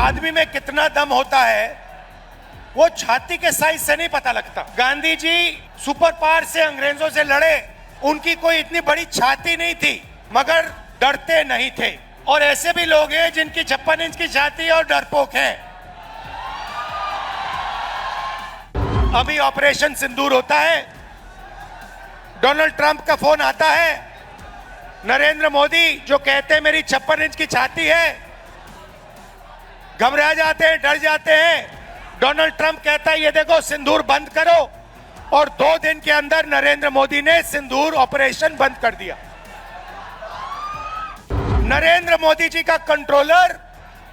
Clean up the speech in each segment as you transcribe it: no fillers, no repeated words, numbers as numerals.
आदमी में कितना दम होता है वो छाती के साइज से नहीं पता लगता। गांधी जी सुपर पावर से अंग्रेजों से लड़े, उनकी कोई इतनी बड़ी छाती नहीं थी मगर डरते नहीं थे। और ऐसे भी लोग हैं जिनकी 56 इंच की छाती और डरपोक हैं। अभी ऑपरेशन सिंदूर होता है, डोनाल्ड ट्रंप का फोन आता है, नरेंद्र मोदी जो कहते हैं मेरी 56 इंच की छाती है, घबरा जाते हैं, डर जाते हैं। डोनाल्ड ट्रंप कहता है ये देखो सिंदूर बंद करो, और 2 दिन के अंदर नरेंद्र मोदी ने सिंदूर ऑपरेशन बंद कर दिया। नरेंद्र मोदी जी का कंट्रोलर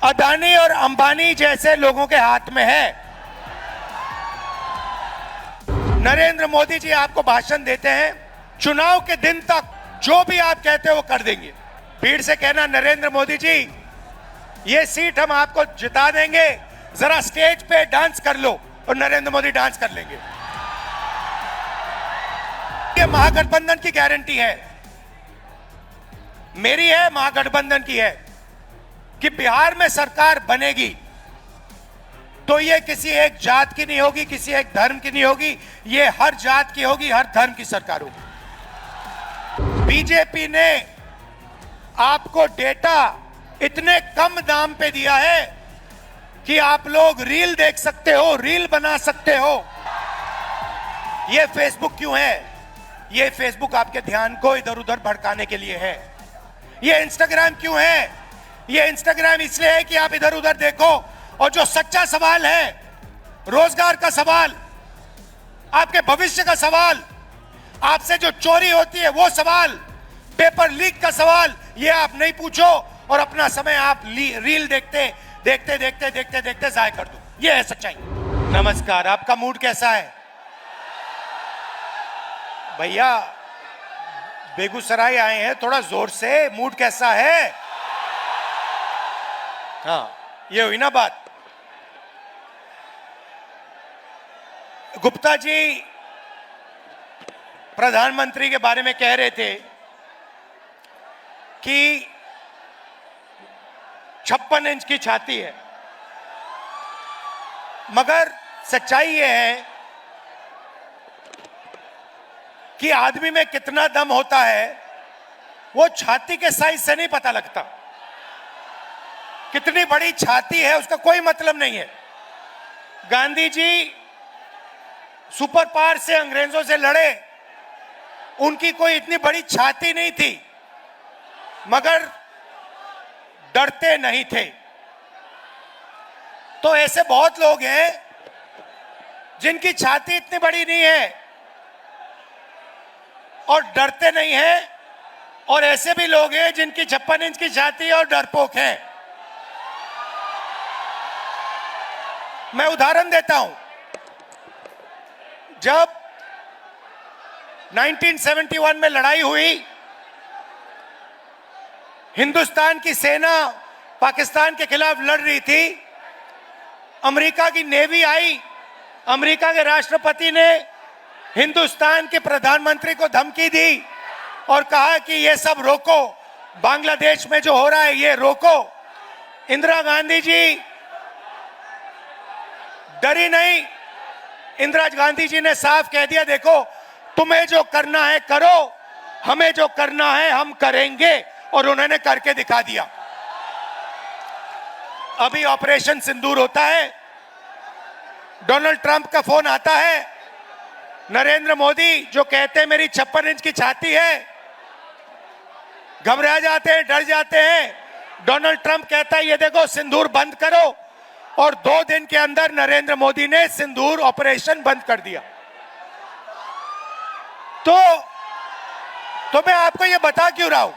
अदानी और अंबानी जैसे लोगों के हाथ में है। नरेंद्र मोदी जी आपको भाषण देते हैं, चुनाव के दिन तक जो भी आप कहते हो वो कर देंगे। भीड़ से कहना नरेंद्र मोदी जी ये सीट हम आपको जिता देंगे, जरा स्टेज पे डांस कर लो, और नरेंद्र मोदी डांस कर लेंगे। ये महागठबंधन की गारंटी है, मेरी है, महागठबंधन की है कि बिहार में सरकार बनेगी तो ये किसी एक जात की नहीं होगी, किसी एक धर्म की नहीं होगी, ये हर जात की होगी, हर धर्म की सरकार होगी। बीजेपी ने आपको डेटा इतने कम दाम पे दिया है कि आप लोग रील देख सकते हो, रील बना सकते हो। ये फेसबुक क्यों है? ये फेसबुक आपके ध्यान को इधर उधर भड़काने के लिए है। ये इंस्टाग्राम क्यों है? ये इंस्टाग्राम इसलिए है कि आप इधर उधर देखो, और जो सच्चा सवाल है, रोजगार का सवाल, आपके भविष्य का सवाल, आपसे जो चोरी होती है वो सवाल, पेपर लीक का सवाल, ये आप नहीं पूछो और अपना समय आप रील देखते देखते देखते देखते देखते जाया कर दो। ये है सच्चाई। नमस्कार, आपका मूड कैसा है? भैया बेगूसराय आए हैं, थोड़ा जोर से, मूड कैसा है? हाँ, ये हुई ना बात। गुप्ता जी प्रधानमंत्री के बारे में कह रहे थे कि 56 इंच की छाती है, मगर सच्चाई यह है कि आदमी में कितना दम होता है वो छाती के साइज से नहीं पता लगता। कितनी बड़ी छाती है उसका कोई मतलब नहीं है। गांधी जी सुपर पावर से अंग्रेजों से लड़े, उनकी कोई इतनी बड़ी छाती नहीं थी मगर डरते नहीं थे। तो ऐसे बहुत लोग हैं जिनकी छाती इतनी बड़ी नहीं है और डरते नहीं हैं, और ऐसे भी लोग हैं जिनकी 56 इंच की छाती और डरपोक हैं। मैं उदाहरण देता हूं, जब 1971 में लड़ाई हुई, हिंदुस्तान की सेना पाकिस्तान के खिलाफ लड़ रही थी, अमेरिका की नेवी आई, अमेरिका के राष्ट्रपति ने हिंदुस्तान के प्रधानमंत्री को धमकी दी और कहा कि ये सब रोको, बांग्लादेश में जो हो रहा है ये रोको। इंदिरा गांधी जी डरी नहीं, इंदिरा गांधी जी ने साफ कह दिया देखो तुम्हें जो करना है करो, हमें जो करना है हम करेंगे, और उन्होंने करके दिखा दिया। अभी ऑपरेशन सिंदूर होता है, डोनाल्ड ट्रंप का फोन आता है, नरेंद्र मोदी जो कहते हैं मेरी 56 इंच की छाती है, घबरा जाते हैं, डर जाते हैं। डोनाल्ड ट्रंप कहता है ये देखो सिंदूर बंद करो, और 2 दिन के अंदर नरेंद्र मोदी ने सिंदूर ऑपरेशन बंद कर दिया। तो मैं आपको ये बता क्यों रहा हूं?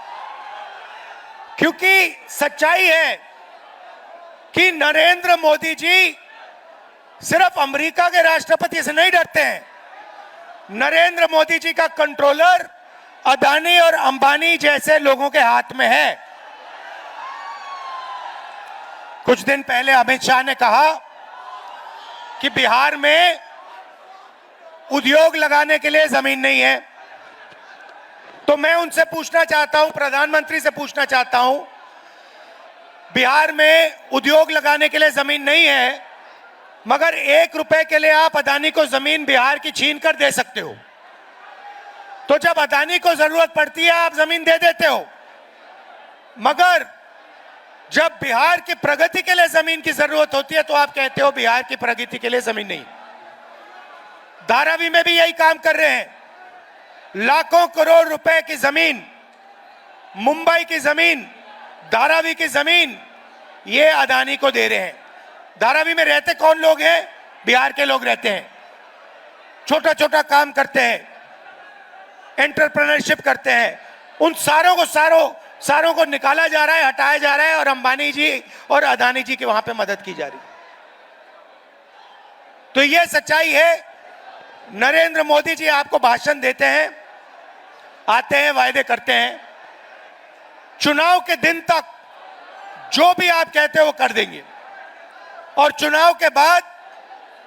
क्योंकि सच्चाई है कि नरेंद्र मोदी जी सिर्फ अमेरिका के राष्ट्रपति से नहीं डरते हैं। नरेंद्र मोदी जी का कंट्रोलर अदानी और अंबानी जैसे लोगों के हाथ में है। कुछ दिन पहले अमित शाह ने कहा कि बिहार में उद्योग लगाने के लिए जमीन नहीं है। तो मैं उनसे पूछना चाहता हूं, प्रधानमंत्री से पूछना चाहता हूं, बिहार में उद्योग लगाने के लिए जमीन नहीं है, मगर 1 रुपए के लिए आप अदानी को जमीन बिहार की छीन कर दे सकते हो। तो जब अदानी को जरूरत पड़ती है आप जमीन दे देते हो, मगर जब बिहार की प्रगति के लिए जमीन की जरूरत होती है तो आप कहते हो बिहार की प्रगति के लिए जमीन नहीं। धारावी में भी यही काम कर रहे हैं। लाखों करोड़ रुपए की जमीन, मुंबई की जमीन, धारावी की जमीन ये अदानी को दे रहे हैं। धारावी में रहते कौन लोग हैं? बिहार के लोग रहते हैं, छोटा छोटा काम करते हैं, एंटरप्रेन्योरशिप करते हैं। उन सारों को निकाला जा रहा है, हटाया जा रहा है, और अंबानी जी और अदानी जी की वहां पे मदद की जा रही है। तो यह सच्चाई है। नरेंद्र मोदी जी आपको भाषण देते हैं, आते हैं, वायदे करते हैं, चुनाव के दिन तक जो भी आप कहते हो वो कर देंगे, और चुनाव के बाद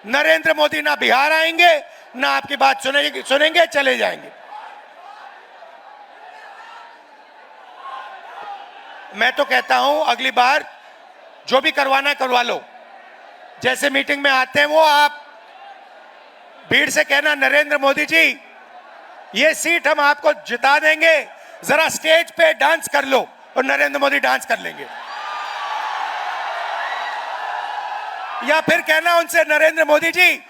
नरेंद्र मोदी ना बिहार आएंगे, ना आपकी बात सुनेंगे, चले जाएंगे। मैं तो कहता हूं अगली बार जो भी करवाना है करवा लो। जैसे मीटिंग में आते हैं वो आप भीड़ से कहना, नरेंद्र मोदी जी ये सीट हम आपको जिता देंगे, जरा स्टेज पे डांस कर लो, और नरेंद्र मोदी डांस कर लेंगे। या फिर कहना उनसे, नरेंद्र मोदी जी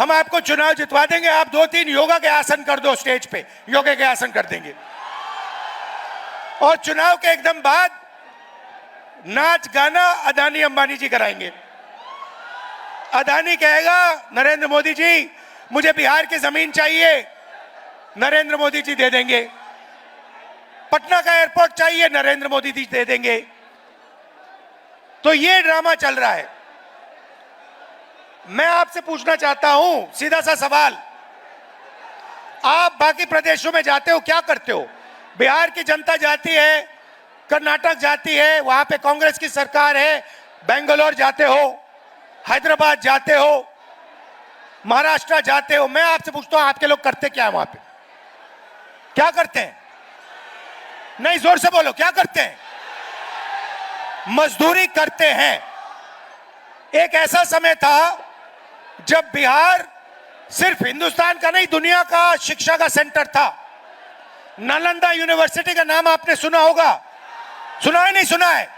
हम आपको चुनाव जितवा देंगे, आप 2-3 योगा के आसन कर दो स्टेज पे, योगा के आसन कर देंगे। और चुनाव के एकदम बाद नाच गाना अदानी अंबानी जी कराएंगे। अदानी कहेगा, नरेंद्र मोदी जी मुझे बिहार की जमीन चाहिए, नरेंद्र मोदी जी दे देंगे। पटना का एयरपोर्ट चाहिए, नरेंद्र मोदी जी दे देंगे। तो ये ड्रामा चल रहा है। मैं आपसे पूछना चाहता हूं सीधा सा सवाल, आप बाकी प्रदेशों में जाते हो, क्या करते हो? बिहार की जनता जाती है, कर्नाटक जाती है, वहां पे कांग्रेस की सरकार है, बेंगलोर जाते हो, हैदराबाद जाते हो, महाराष्ट्र जाते हो। मैं आपसे पूछता हूं आपके लोग करते क्या है वहां पे? क्या करते हैं? नहीं, जोर से बोलो, क्या करते हैं? मजदूरी करते हैं। एक ऐसा समय था जब बिहार सिर्फ हिंदुस्तान का नहीं, दुनिया का शिक्षा का सेंटर था। नालंदा यूनिवर्सिटी का नाम आपने सुना होगा, सुना है नहीं सुना है?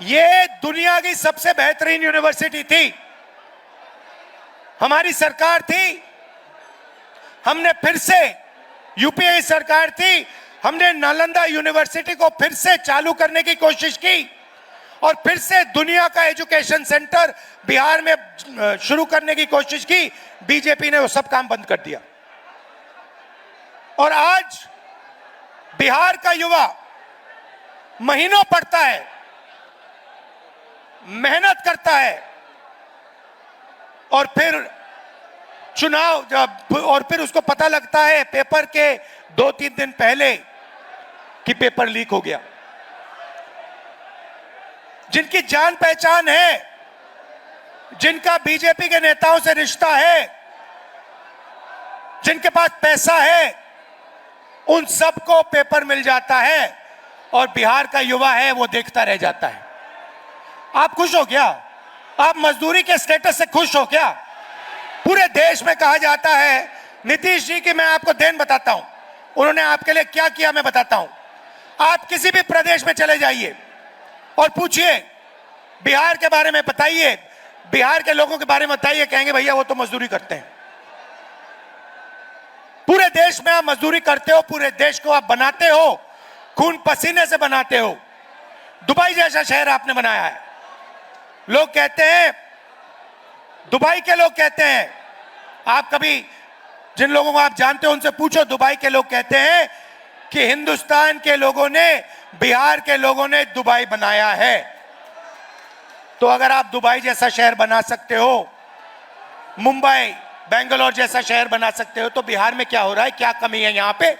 ये दुनिया की सबसे बेहतरीन यूनिवर्सिटी थी। हमारी सरकार थी, हमने फिर से, यूपीए की सरकार थी, हमने नालंदा यूनिवर्सिटी को फिर से चालू करने की कोशिश की, और फिर से दुनिया का एजुकेशन सेंटर बिहार में शुरू करने की कोशिश की। बीजेपी ने वो सब काम बंद कर दिया। और आज बिहार का युवा महीनों पढ़ता है, मेहनत करता है, और फिर चुनाव जब, और फिर उसको पता लगता है पेपर के 2-3 दिन पहले कि पेपर लीक हो गया। जिनकी जान पहचान है, जिनका बीजेपी के नेताओं से रिश्ता है, जिनके पास पैसा है, उन सबको पेपर मिल जाता है, और बिहार का युवा है वो देखता रह जाता है। आप खुश हो क्या? आप मजदूरी के स्टेटस से खुश हो क्या? पूरे देश में कहा जाता है, नीतीश जी की मैं आपको देन बताता हूं, उन्होंने आपके लिए क्या किया मैं बताता हूं। आप किसी भी प्रदेश में चले जाइए और पूछिए, बिहार के बारे में बताइए, बिहार के लोगों के बारे में बताइए, कहेंगे भैया वो तो मजदूरी करते हैं। पूरे देश में आप मजदूरी करते हो, पूरे देश को आप बनाते हो, खून पसीने से बनाते हो। दुबई जैसा शहर आपने बनाया है। लोग कहते हैं, दुबई के लोग कहते हैं, आप कभी जिन लोगों को आप जानते हो उनसे पूछो, दुबई के लोग कहते हैं कि हिंदुस्तान के लोगों ने, बिहार के लोगों ने दुबई बनाया है। तो अगर आप दुबई जैसा शहर बना सकते हो, मुंबई, बेंगलोर जैसा शहर बना सकते हो, तो बिहार में क्या हो रहा है? क्या कमी है यहाँ पे?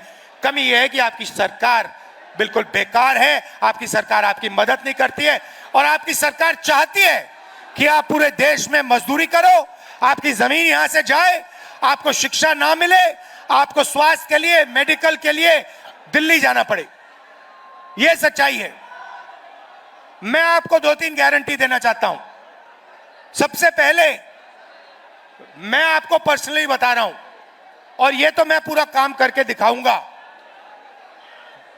कमी यह है कि आपकी सरकार बिल्कुल बेकार है, आपकी सरकार आपकी मदद नहीं करती है, और आपकी सरकार चाहती है कि आप पूरे देश में मजदूरी करो, आपकी जमीन यहां से जाए, आपको शिक्षा ना मिले, आपको स्वास्थ्य के लिए, मेडिकल के लिए दिल्ली जाना पड़े। यह सच्चाई है। मैं आपको 2-3 गारंटी देना चाहता हूं। सबसे पहले मैं आपको पर्सनली बता रहा हूं, और यह तो मैं पूरा काम करके दिखाऊंगा।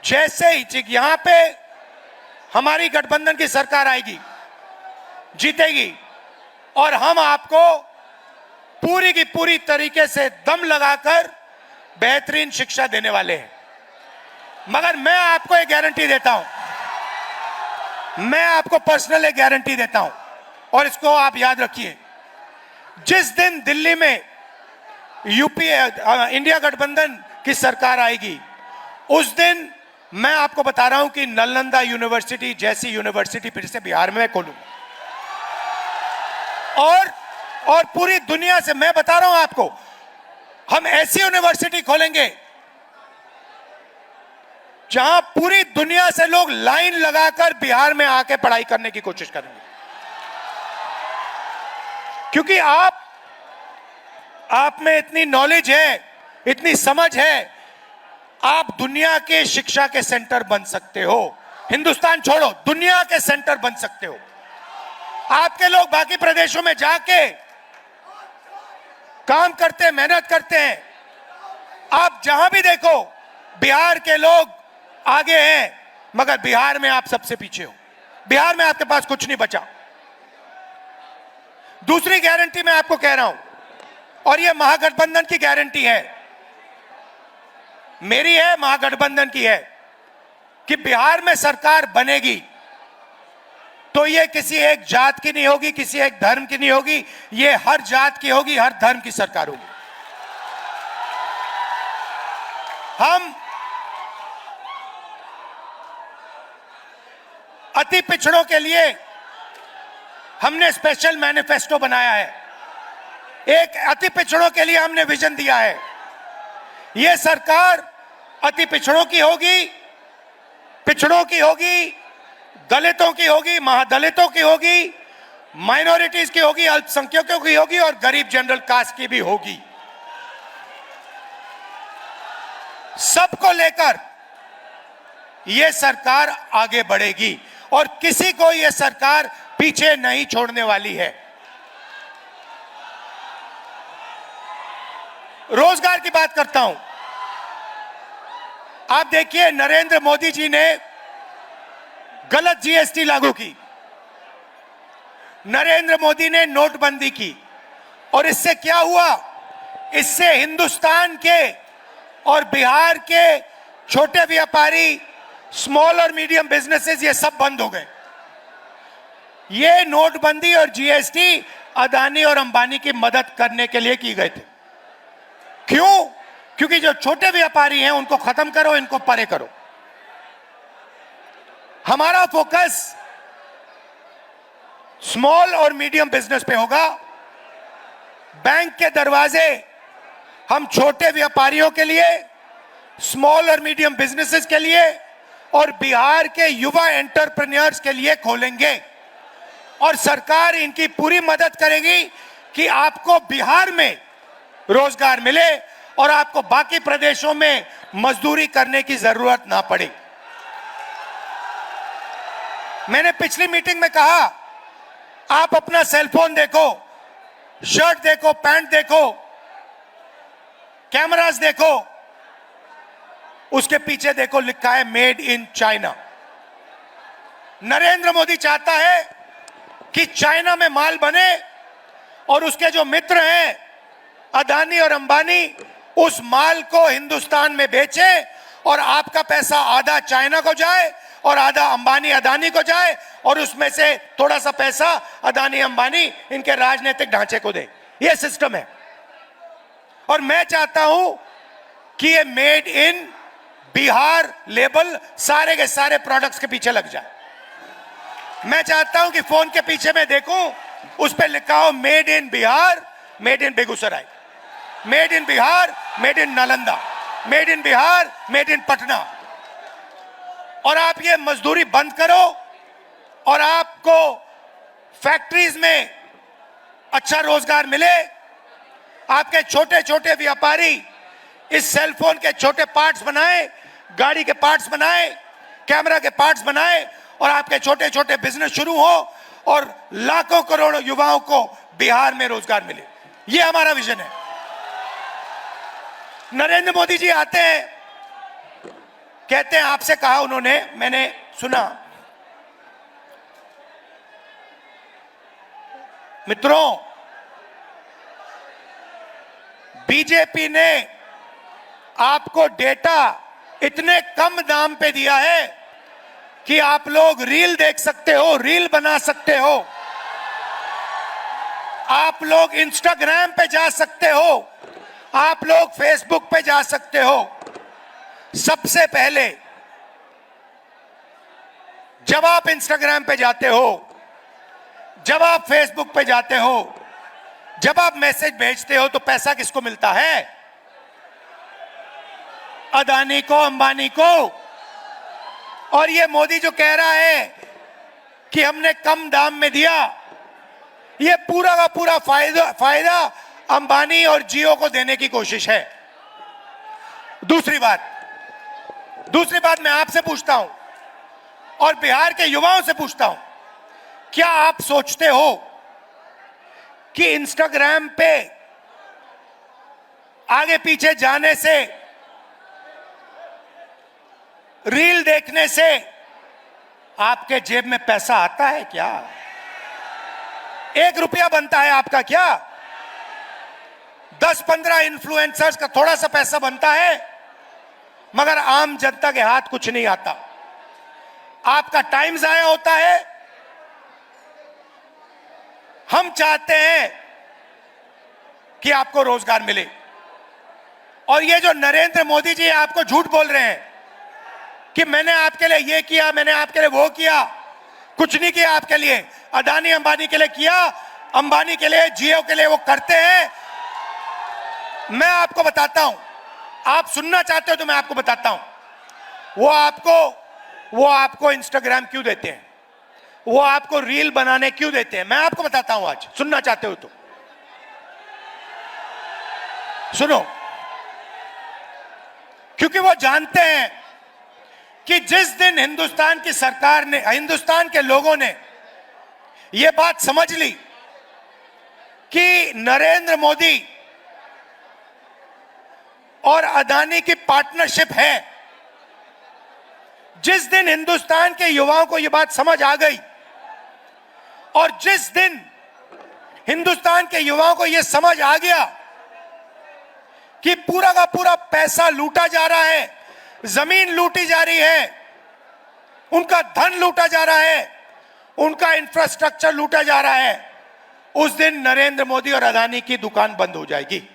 जैसे ही यहां पे हमारी गठबंधन की सरकार आएगी, जीतेगी, और हम आपको पूरी की पूरी तरीके से दम लगाकर बेहतरीन शिक्षा देने वाले हैं। मगर मैं आपको एक गारंटी देता हूं, मैं आपको पर्सनल एक गारंटी देता हूं, और इसको आप याद रखिए। जिस दिन दिल्ली में इंडिया गठबंधन की सरकार आएगी, उस दिन मैं आपको बता रहा हूं कि नालंदा यूनिवर्सिटी जैसी यूनिवर्सिटी फिर से बिहार में खोलूंगा। और पूरी दुनिया से मैं बता रहा हूं आपको, हम ऐसी यूनिवर्सिटी खोलेंगे जहां पूरी दुनिया से लोग लाइन लगाकर बिहार में आके पढ़ाई करने की कोशिश करेंगे। क्योंकि आप में इतनी नॉलेज है, इतनी समझ है, आप दुनिया के शिक्षा के सेंटर बन सकते हो। हिंदुस्तान छोड़ो, दुनिया के सेंटर बन सकते हो। आपके लोग बाकी प्रदेशों में जाके काम करते हैं, मेहनत करते हैं। आप जहां भी देखो, बिहार के लोग आगे हैं, मगर बिहार में आप सबसे पीछे हो। बिहार में आपके पास कुछ नहीं बचा। दूसरी गारंटी मैं आपको कह रहा हूं, और यह महागठबंधन की गारंटी है, मेरी है, महागठबंधन की है, कि बिहार में सरकार बनेगी तो ये किसी एक जात की नहीं होगी, किसी एक धर्म की नहीं होगी, ये हर जात की होगी, हर धर्म की सरकार होगी। हम अति पिछड़ों के लिए हमने स्पेशल मैनिफेस्टो बनाया है। एक अति पिछड़ों के लिए हमने विजन दिया है। यह सरकार अति पिछड़ों की होगी, पिछड़ों की होगी, दलितों की होगी, महादलितों की होगी, माइनॉरिटीज की होगी, अल्पसंख्यकों की होगी, और गरीब जनरल कास्ट की भी होगी। सबको लेकर यह सरकार आगे बढ़ेगी, और किसी को यह सरकार पीछे नहीं छोड़ने वाली है। रोजगार की बात करता हूं। आप देखिए, नरेंद्र मोदी जी ने गलत जीएसटी लागू की, नरेंद्र मोदी ने नोटबंदी की, और इससे क्या हुआ? इससे हिंदुस्तान के और बिहार के छोटे व्यापारी, स्मॉल और मीडियम बिजनेसेस, ये सब बंद हो गए। ये नोटबंदी और जीएसटी अदानी और अंबानी की मदद करने के लिए की गए थे। क्यों? क्योंकि जो छोटे व्यापारी हैं उनको खत्म करो, इनको परे करो। हमारा फोकस स्मॉल और मीडियम बिजनेस पे होगा। बैंक के दरवाजे हम छोटे व्यापारियों के लिए, स्मॉल और मीडियम बिजनेसेस के लिए, और बिहार के युवा एंटरप्रेन्योर्स के लिए खोलेंगे, और सरकार इनकी पूरी मदद करेगी कि आपको बिहार में रोजगार मिले और आपको बाकी प्रदेशों में मजदूरी करने की जरूरत ना पड़े। मैंने पिछली मीटिंग में कहा, आप अपना सेलफोन देखो, शर्ट देखो, पैंट देखो, कैमरास देखो, उसके पीछे देखो लिखा है made in China. Narendra Modi चाहता है कि चाइना में माल बने, और उसके जो मित्र हैं अदानी और अंबानी, उस माल को हिंदुस्तान में बेचे, और आपका पैसा आधा चाइना को जाए और आधा अंबानी अदानी को जाए, और उसमें से थोड़ा सा पैसा अदानी अंबानी इनके राजनीतिक ढांचे को दे। यह सिस्टम है। और मैं चाहता हूं कि ये मेड इन बिहार लेबल सारे के सारे प्रोडक्ट्स के पीछे लग जाए। मैं चाहता हूं कि फोन के पीछे मैं देखूं, उस पर लिखा हो made in Bihar, made in Begusarai, made in Bihar, made in Nalanda, made in Bihar, made in Patna. और आप ये मजदूरी बंद करो, और आपको फैक्ट्रीज में अच्छा रोजगार मिले। आपके छोटे छोटे व्यापारी इस सेलफोन के छोटे पार्ट्स बनाए, गाड़ी के पार्ट्स बनाए, कैमरा के पार्ट्स बनाए, और आपके छोटे छोटे बिजनेस शुरू हो और लाखों करोड़ों युवाओं को बिहार में रोजगार मिले। यह हमारा विजन है। नरेंद्र मोदी जी आते हैं, कहते हैं, आपसे कहा उन्होंने, मैंने सुना, मित्रों, बीजेपी ने आपको डेटा इतने कम दाम पे दिया है कि आप लोग रील देख सकते हो, रील बना सकते हो, आप लोग इंस्टाग्राम पे जा सकते हो, आप लोग फेसबुक पे जा सकते हो। सबसे पहले जब आप इंस्टाग्राम पे जाते हो, जब आप फेसबुक पे जाते हो, जब आप मैसेज भेजते हो, तो पैसा किसको मिलता है? अदानी को, अंबानी को। और ये मोदी जो कह रहा है कि हमने कम दाम में दिया, ये पूरा का पूरा फायदा अंबानी और जियो को देने की कोशिश है। दूसरी बात मैं आपसे पूछता हूं और बिहार के युवाओं से पूछता हूं, क्या आप सोचते हो कि इंस्टाग्राम पे आगे पीछे जाने से, रील देखने से आपके जेब में पैसा आता है क्या? 1 रुपया बनता है आपका क्या? 10-15 इन्फ्लुएंसर्स का थोड़ा सा पैसा बनता है, मगर आम जनता के हाथ कुछ नहीं आता। आपका टाइम जाया होता है। हम चाहते हैं कि आपको रोजगार मिले। और ये जो नरेंद्र मोदी जी आपको झूठ बोल रहे हैं कि मैंने आपके लिए ये किया, मैंने आपके लिए वो किया, कुछ नहीं किया आपके लिए। अदानी अंबानी के लिए किया, अंबानी के लिए, जियो के लिए वो करते हैं। मैं आपको बताता हूं, आप सुनना चाहते हो तो मैं आपको बताता हूं, वो आपको इंस्टाग्राम क्यों देते हैं, वो आपको रील बनाने क्यों देते हैं, मैं आपको बताता हूं। आज सुनना चाहते हो तो सुनो। क्योंकि वो जानते हैं कि जिस दिन हिंदुस्तान की सरकार ने, हिंदुस्तान के लोगों ने यह बात समझ ली कि नरेंद्र मोदी और अदानी की पार्टनरशिप है, जिस दिन हिंदुस्तान के युवाओं को यह बात समझ आ गई और जिस दिन हिंदुस्तान के युवाओं को यह समझ आ गया कि पूरा का पूरा पैसा लूटा जा रहा है, जमीन लूटी जा रही है, उनका धन लूटा जा रहा है, उनका इंफ्रास्ट्रक्चर लूटा जा रहा है, उस दिन नरेंद्र मोदी और अदानी की दुकान बंद हो जाएगी।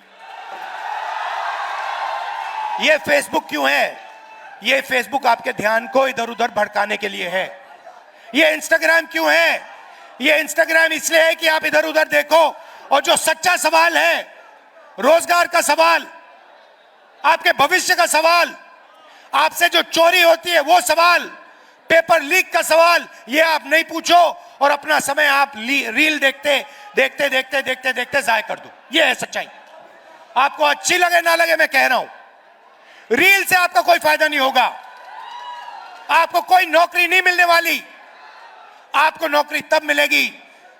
ये फेसबुक क्यों है? ये फेसबुक आपके ध्यान को इधर उधर भड़काने के लिए है। ये इंस्टाग्राम क्यों है? ये इंस्टाग्राम इसलिए है कि आप इधर उधर देखो और जो सच्चा सवाल है, रोजगार का सवाल, आपके भविष्य का सवाल, आपसे जो चोरी होती है वो सवाल, पेपर लीक का सवाल, ये आप नहीं पूछो और अपना समय आप रील देखते जाया कर दो। ये है सच्चाई। आपको अच्छी लगे ना लगे, मैं कह रहा हूं, रील से आपका कोई फायदा नहीं होगा। आपको कोई नौकरी नहीं मिलने वाली। आपको नौकरी तब मिलेगी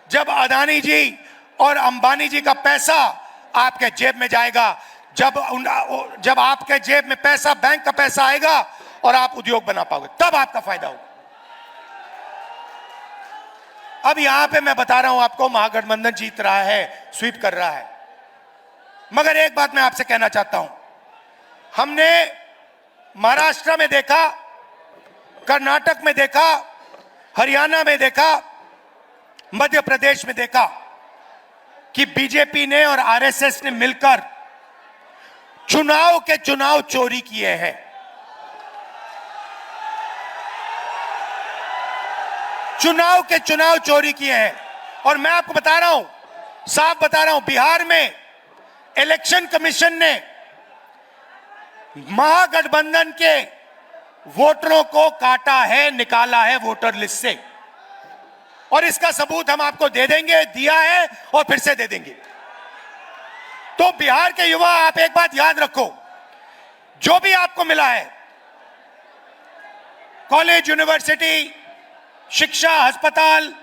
जब अदानी जी और अंबानी जी का पैसा आपके जेब में जाएगा, जब आपके जेब में पैसा, बैंक का पैसा आएगा और आप उद्योग बना पाओगे, तब आपका फायदा होगा। अब यहां पे मैं बता रहा हूं आपको, महागठबंधन जीत रहा है, स्वीप कर रहा है, मगर एक बात मैं आपसे कहना चाहता हूं, हमने महाराष्ट्र में देखा, कर्नाटक में देखा, हरियाणा में देखा, मध्य प्रदेश में देखा कि बीजेपी ने और आरएसएस ने मिलकर चुनाव चोरी किए हैं। चुनाव चोरी किए हैं। और मैं आपको बता रहा हूं, साफ बता रहा हूं, बिहार में इलेक्शन कमीशन ने महागठबंधन के वोटरों को काटा है, निकाला है वोटर लिस्ट से, और इसका सबूत हम आपको दे देंगे, दिया है और फिर से दे देंगे। तो बिहार के युवा, आप एक बात याद रखो, जो भी आपको मिला है, कॉलेज, यूनिवर्सिटी, शिक्षा, अस्पताल,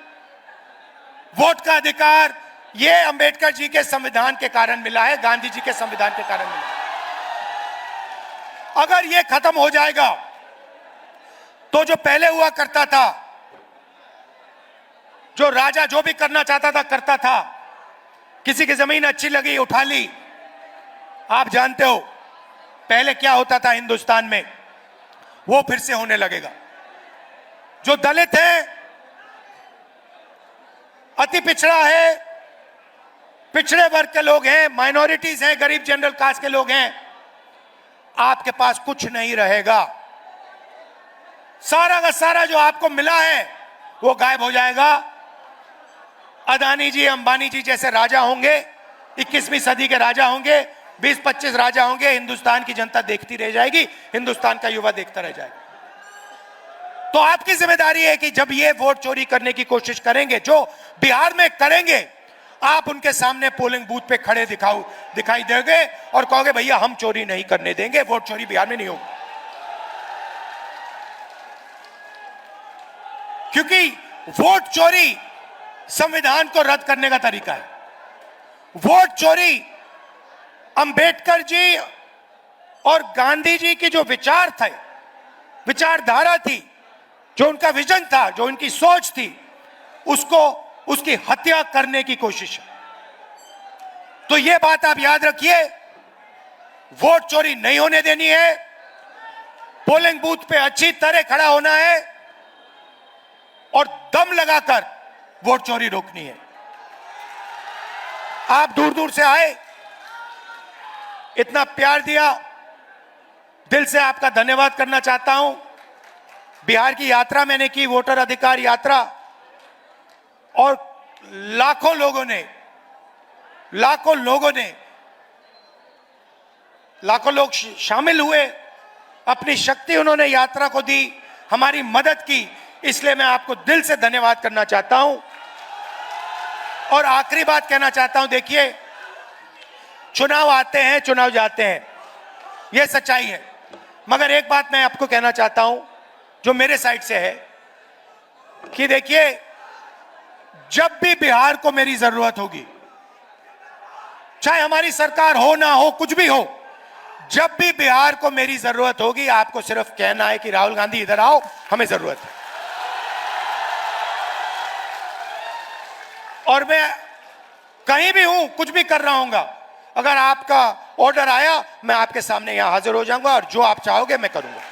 वोट का अधिकार, यह अंबेडकर जी के संविधान के कारण मिला है, गांधी जी के संविधान के कारण मिला है। अगर यह खत्म हो जाएगा तो जो पहले हुआ करता था, जो राजा जो भी करना चाहता था करता था, किसी की जमीन अच्छी लगी उठा ली। आप जानते हो पहले क्या होता था हिंदुस्तान में, वो फिर से होने लगेगा। जो दलित है, अति पिछड़ा है, पिछड़े वर्ग के लोग हैं, माइनॉरिटीज हैं, गरीब जनरल कास्ट के लोग हैं, आपके पास कुछ नहीं रहेगा। सारा का सारा जो आपको मिला है वो गायब हो जाएगा। अदानी जी, अंबानी जी जैसे राजा होंगे, 21वीं सदी के राजा होंगे, 20-25 राजा होंगे। हिंदुस्तान की जनता देखती रह जाएगी, हिंदुस्तान का युवा देखता रह जाएगा। तो आपकी जिम्मेदारी है कि जब ये वोट चोरी करने की कोशिश करेंगे, जो बिहार में करेंगे, आप उनके सामने पोलिंग बूथ पे खड़े दिखाई देंगे और कहोगे भैया हम चोरी नहीं करने देंगे, वोट चोरी बिहार में नहीं होगी। क्योंकि वोट चोरी संविधान को रद्द करने का तरीका है। वोट चोरी अंबेडकर जी और गांधी जी की जो विचार थे, विचारधारा थी, जो उनका विजन था, जो उनकी सोच थी, उसकी हत्या करने की कोशिश है। तो यह बात आप याद रखिए, वोट चोरी नहीं होने देनी है, पोलिंग बूथ पे अच्छी तरह खड़ा होना है और दम लगाकर वोट चोरी रोकनी है। आप दूर दूर से आए, इतना प्यार दिया, दिल से आपका धन्यवाद करना चाहता हूं। बिहार की यात्रा मैंने की, वोटर अधिकार यात्रा, और लाखों लोग शामिल हुए, अपनी शक्ति उन्होंने यात्रा को दी, हमारी मदद की। इसलिए मैं आपको दिल से धन्यवाद करना चाहता हूं। और आखिरी बात कहना चाहता हूं, देखिए चुनाव आते हैं, चुनाव जाते हैं, यह सच्चाई है। मगर एक बात मैं आपको कहना चाहता हूं जो मेरे साइड से है, कि देखिए जब भी बिहार को मेरी जरूरत होगी, चाहे हमारी सरकार हो ना हो, कुछ भी हो, जब भी बिहार को मेरी जरूरत होगी, आपको सिर्फ कहना है कि राहुल गांधी इधर आओ, हमें जरूरत है। और मैं कहीं भी हूं, कुछ भी कर रहा हूंगा, अगर आपका ऑर्डर आया, मैं आपके सामने यहां हाजिर हो जाऊंगा और जो आप चाहोगे मैं करूंगा।